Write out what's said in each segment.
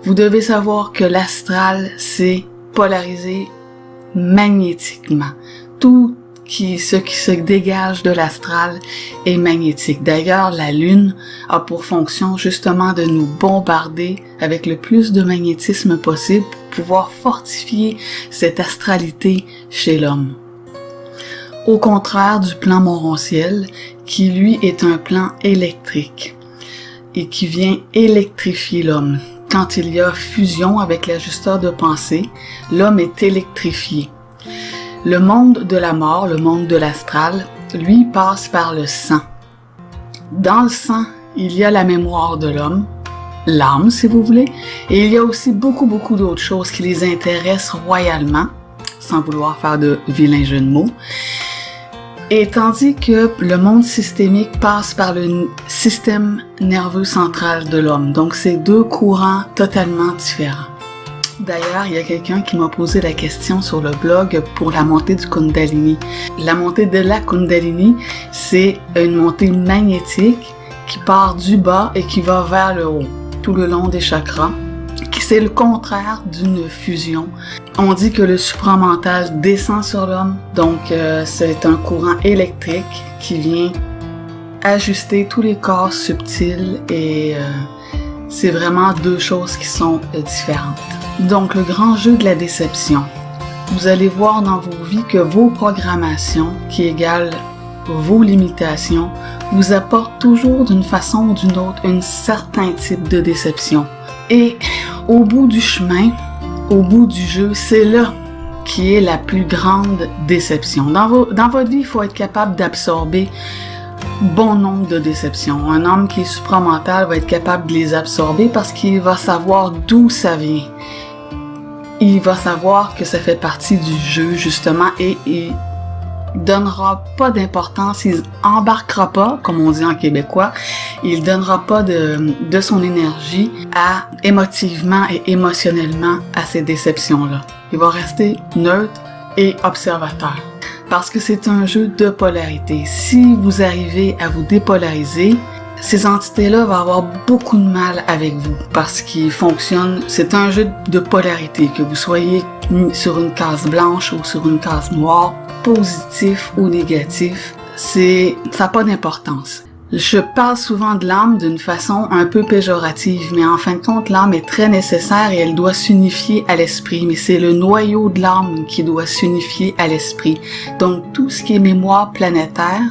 Vous devez savoir que l'astral, c'est polarisé magnétiquement. Tout ce qui se dégage de l'astral est magnétique. D'ailleurs, la Lune a pour fonction justement de nous bombarder avec le plus de magnétisme possible pour pouvoir fortifier cette astralité chez l'homme. Au contraire du plan Montronciel, qui lui est un plan électrique et qui vient électrifier l'homme. Quand il y a fusion avec l'ajusteur de pensée, l'homme est électrifié. Le monde de la mort, le monde de l'astral, lui passe par le sang. Dans le sang, il y a la mémoire de l'homme, l'âme si vous voulez, et il y a aussi beaucoup d'autres choses qui les intéressent royalement, sans vouloir faire de vilains jeux de mots. Et tandis que le monde systémique passe par le système nerveux central de l'homme. Donc, c'est deux courants totalement différents. D'ailleurs, il y a quelqu'un qui m'a posé la question sur le blog pour la montée du Kundalini. La montée de la Kundalini, c'est une montée magnétique qui part du bas et qui va vers le haut, tout le long des chakras. C'est le contraire d'une fusion. On dit que le supramental descend sur l'homme, donc c'est un courant électrique qui vient ajuster tous les corps subtils et c'est vraiment deux choses qui sont différentes. Donc le grand jeu de la déception. Vous allez voir dans vos vies que vos programmations, qui égalent vos limitations, vous apportent toujours d'une façon ou d'une autre un certain type de déception. Et au bout du chemin, au bout du jeu, c'est là qui est la plus grande déception. Dans votre vie, il faut être capable d'absorber bon nombre de déceptions. Un homme qui est supramental va être capable de les absorber parce qu'il va savoir d'où ça vient. Il va savoir que ça fait partie du jeu, justement, et il donnera pas d'importance, il embarquera pas, comme on dit en québécois, il donnera pas de son énergie émotivement et émotionnellement à ces déceptions-là. Il va rester neutre et observateur. Parce que c'est un jeu de polarité. Si vous arrivez à vous dépolariser, ces entités-là vont avoir beaucoup de mal avec vous parce qu'ils fonctionnent, c'est un jeu de polarité, que vous soyez sur une case blanche ou sur une case noire, positif ou négatif, ça n'a pas d'importance. Je parle souvent de l'âme d'une façon un peu péjorative, mais en fin de compte, l'âme est très nécessaire et elle doit s'unifier à l'esprit, mais c'est le noyau de l'âme qui doit s'unifier à l'esprit. Donc tout ce qui est mémoire planétaire,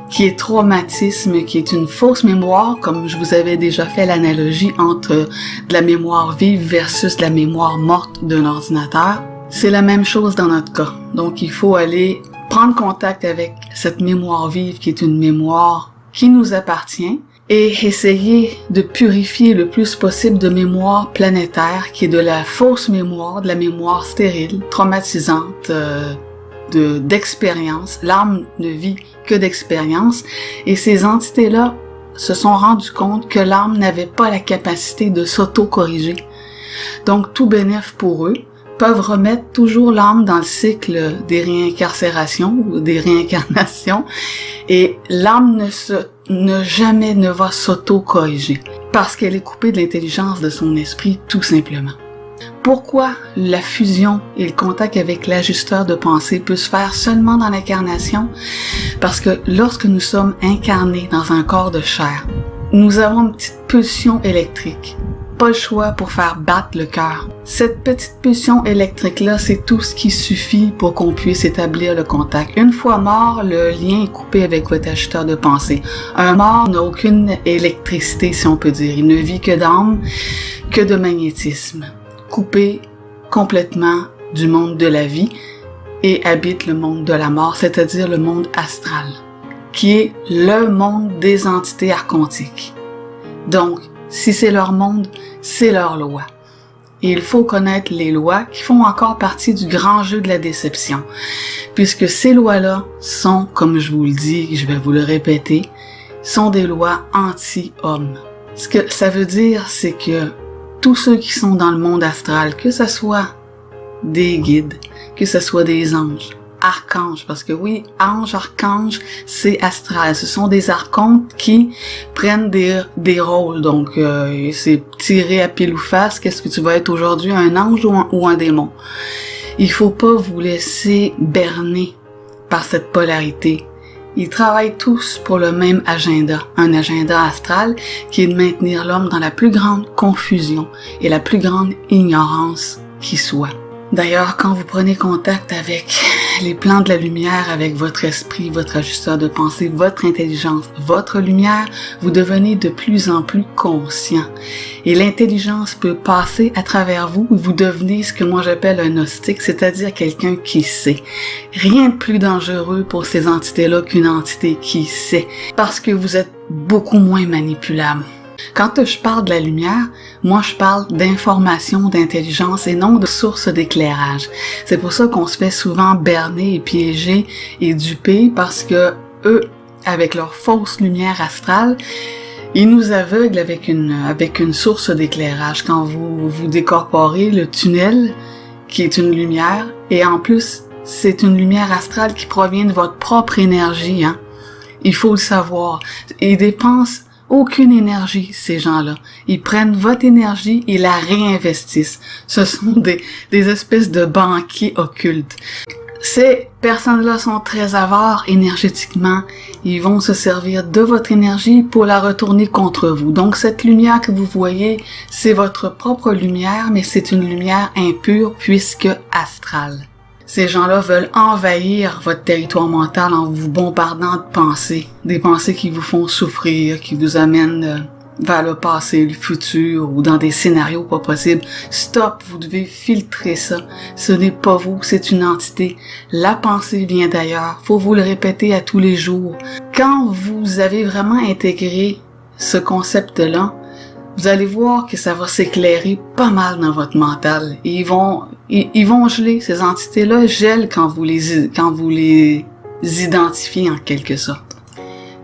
qui est traumatisme, qui est une fausse mémoire, comme je vous avais déjà fait l'analogie entre de la mémoire vive versus de la mémoire morte d'un ordinateur, c'est la même chose dans notre cas. Donc il faut aller prendre contact avec cette mémoire vive qui est une mémoire qui nous appartient et essayer de purifier le plus possible de mémoire planétaire qui est de la fausse mémoire, de la mémoire stérile, traumatisante, d'expérience. L'âme ne vit que d'expérience et ces entités-là se sont rendues compte que l'âme n'avait pas la capacité de s'auto-corriger. Donc tout bénéf pour eux, peuvent remettre toujours l'âme dans le cycle des réincarcérations ou des réincarnations et l'âme jamais ne va s'auto-corriger parce qu'elle est coupée de l'intelligence de son esprit tout simplement. Pourquoi la fusion et le contact avec l'ajusteur de pensée peut se faire seulement dans l'incarnation? Parce que lorsque nous sommes incarnés dans un corps de chair, nous avons une petite pulsion électrique. Pas le choix pour faire battre le cœur. Cette petite pulsion électrique-là, c'est tout ce qui suffit pour qu'on puisse établir le contact. Une fois mort, le lien est coupé avec votre ajusteur de pensée. Un mort n'a aucune électricité, si on peut dire. Il ne vit que d'âme, que de magnétisme. Coupé complètement du monde de la vie et habite le monde de la mort, c'est-à-dire le monde astral, qui est le monde des entités archontiques. Donc, si c'est leur monde, c'est leur loi. Et il faut connaître les lois qui font encore partie du grand jeu de la déception. Puisque ces lois-là sont, comme je vous le dis, je vais vous le répéter, sont des lois anti-hommes. Ce que ça veut dire, c'est que tous ceux qui sont dans le monde astral, que ce soit des guides, que ce soit des anges, archanges, parce que oui, ange, archange, c'est astral. Ce sont des archontes qui prennent des rôles. Donc, c'est tiré à pile ou face. Qu'est-ce que tu vas être aujourd'hui, un ange ou un démon? Il faut pas vous laisser berner par cette polarité. Ils travaillent tous pour le même agenda, un agenda astral qui est de maintenir l'homme dans la plus grande confusion et la plus grande ignorance qui soit. D'ailleurs, quand vous prenez contact avec les plans de la lumière, avec votre esprit, votre ajusteur de pensée, votre intelligence, votre lumière, vous devenez de plus en plus conscient. Et l'intelligence peut passer à travers vous, vous devenez ce que moi j'appelle un gnostique, c'est-à-dire quelqu'un qui sait. Rien de plus dangereux pour ces entités-là qu'une entité qui sait, parce que vous êtes beaucoup moins manipulable. Quand je parle de la lumière, moi je parle d'information, d'intelligence et non de source d'éclairage. C'est pour ça qu'on se fait souvent berner et piéger et duper parce que eux, avec leur fausse lumière astrale, ils nous aveuglent avec une source d'éclairage. Quand vous décorporez le tunnel, qui est une lumière, et en plus, c'est une lumière astrale qui provient de votre propre énergie, hein. Il faut le savoir. Ils dépensent aucune énergie, ces gens-là. Ils prennent votre énergie et la réinvestissent. Ce sont des espèces de banquiers occultes. Ces personnes-là sont très avares énergétiquement. Ils vont se servir de votre énergie pour la retourner contre vous. Donc, cette lumière que vous voyez, c'est votre propre lumière, mais c'est une lumière impure puisque astrale. Ces gens-là veulent envahir votre territoire mental en vous bombardant de pensées. Des pensées qui vous font souffrir, qui vous amènent vers le passé, le futur ou dans des scénarios pas possibles. Stop, vous devez filtrer ça. Ce n'est pas vous, c'est une entité. La pensée vient d'ailleurs. Faut vous le répéter à tous les jours. Quand vous avez vraiment intégré ce concept-là, vous allez voir que ça va s'éclairer pas mal dans votre mental. Et ils vont geler, ces entités-là gèlent quand vous les identifiez en quelque sorte.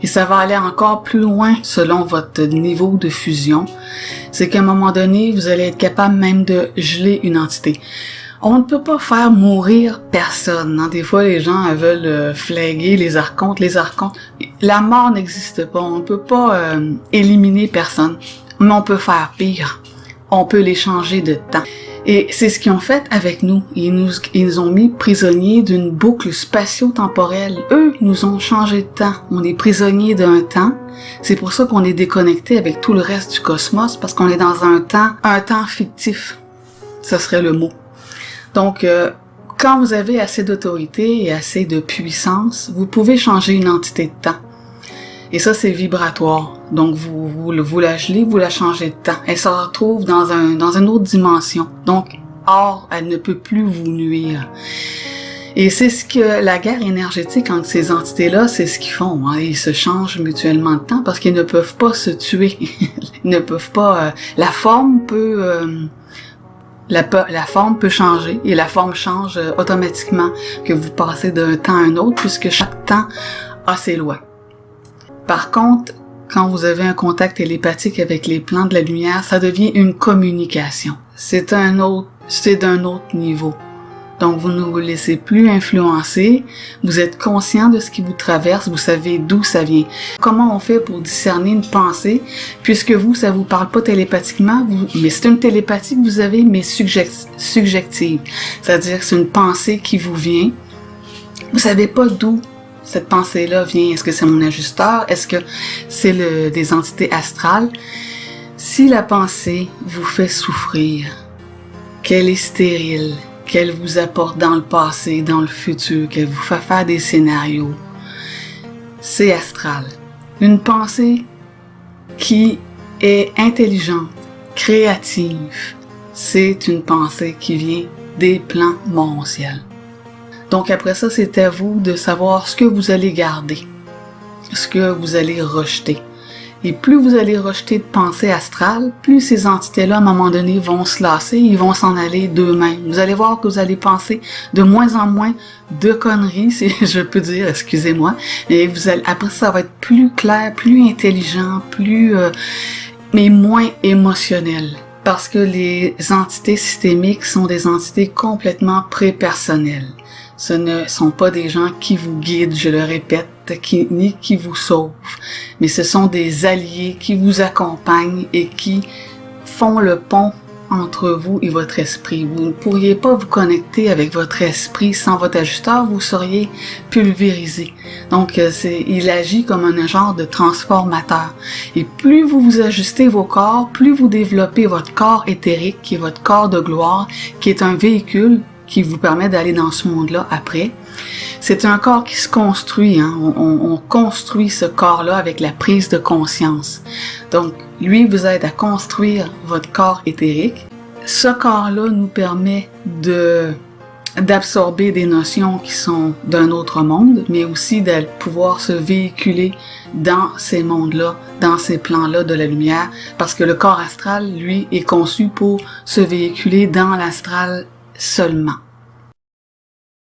Et ça va aller encore plus loin selon votre niveau de fusion. C'est qu'à un moment donné, vous allez être capable même de geler une entité. On ne peut pas faire mourir personne. Hein? Des fois, les gens veulent flaguer les archontes. La mort n'existe pas. On ne peut pas éliminer personne. Mais on peut faire pire. On peut les changer de temps. Et c'est ce qu'ils ont fait avec nous. Ils nous ont mis prisonniers d'une boucle spatio-temporelle. Eux nous ont changé de temps. On est prisonniers d'un temps. C'est pour ça qu'on est déconnecté avec tout le reste du cosmos, parce qu'on est dans un temps fictif. Ce serait le mot. Donc, quand vous avez assez d'autorité et assez de puissance, vous pouvez changer une entité de temps. Et ça, c'est vibratoire. Donc, vous la gelez, vous la changez de temps. Elle se retrouve dans une autre dimension. Donc, or, elle ne peut plus vous nuire. Et c'est ce que la guerre énergétique entre ces entités-là, c'est ce qu'ils font. Hein. Ils se changent mutuellement de temps parce qu'ils ne peuvent pas se tuer. Ils ne peuvent pas... La forme peut changer et la forme change automatiquement que vous passez d'un temps à un autre puisque chaque temps a ses lois. Par contre, quand vous avez un contact télépathique avec les plans de la lumière, ça devient une communication. C'est d'un autre niveau. Donc, vous ne vous laissez plus influencer, vous êtes conscient de ce qui vous traverse, vous savez d'où ça vient. Comment on fait pour discerner une pensée, puisque vous, ça vous parle pas télépathiquement, mais c'est une télépathie que vous avez, mais subjective. C'est-à-dire que c'est une pensée qui vous vient. Vous savez pas d'où cette pensée-là vient. Est-ce que c'est mon ajusteur? Est-ce que c'est des entités astrales? Si la pensée vous fait souffrir, qu'elle est stérile, qu'elle vous apporte dans le passé, dans le futur, qu'elle vous fait faire des scénarios, c'est astral. Une pensée qui est intelligente, créative, c'est une pensée qui vient des plans mondiaux. Donc après ça, c'est à vous de savoir ce que vous allez garder, ce que vous allez rejeter. Et plus vous allez rejeter de pensées astrales, plus ces entités-là, à un moment donné, vont se lasser, ils vont s'en aller d'eux-mêmes. Vous allez voir que vous allez penser de moins en moins de conneries, si je peux dire, excusez-moi. Et après ça va être plus clair, plus intelligent, mais moins émotionnel. Parce que les entités systémiques sont des entités complètement prépersonnelles. Ce ne sont pas des gens qui vous guident, je le répète, ni qui vous sauvent, mais ce sont des alliés qui vous accompagnent et qui font le pont entre vous et votre esprit. Vous ne pourriez pas vous connecter avec votre esprit sans votre ajusteur, vous seriez pulvérisé. Donc, il agit comme un genre de transformateur. Et plus vous vous ajustez vos corps, plus vous développez votre corps éthérique, qui est votre corps de gloire, qui est un véhicule qui vous permet d'aller dans ce monde-là après. C'est un corps qui se construit, hein? On construit ce corps-là avec la prise de conscience. Donc, lui vous aide à construire votre corps éthérique. Ce corps-là nous permet d'absorber des notions qui sont d'un autre monde, mais aussi de pouvoir se véhiculer dans ces mondes-là, dans ces plans-là de la lumière, parce que le corps astral, lui, est conçu pour se véhiculer dans l'astral seulement.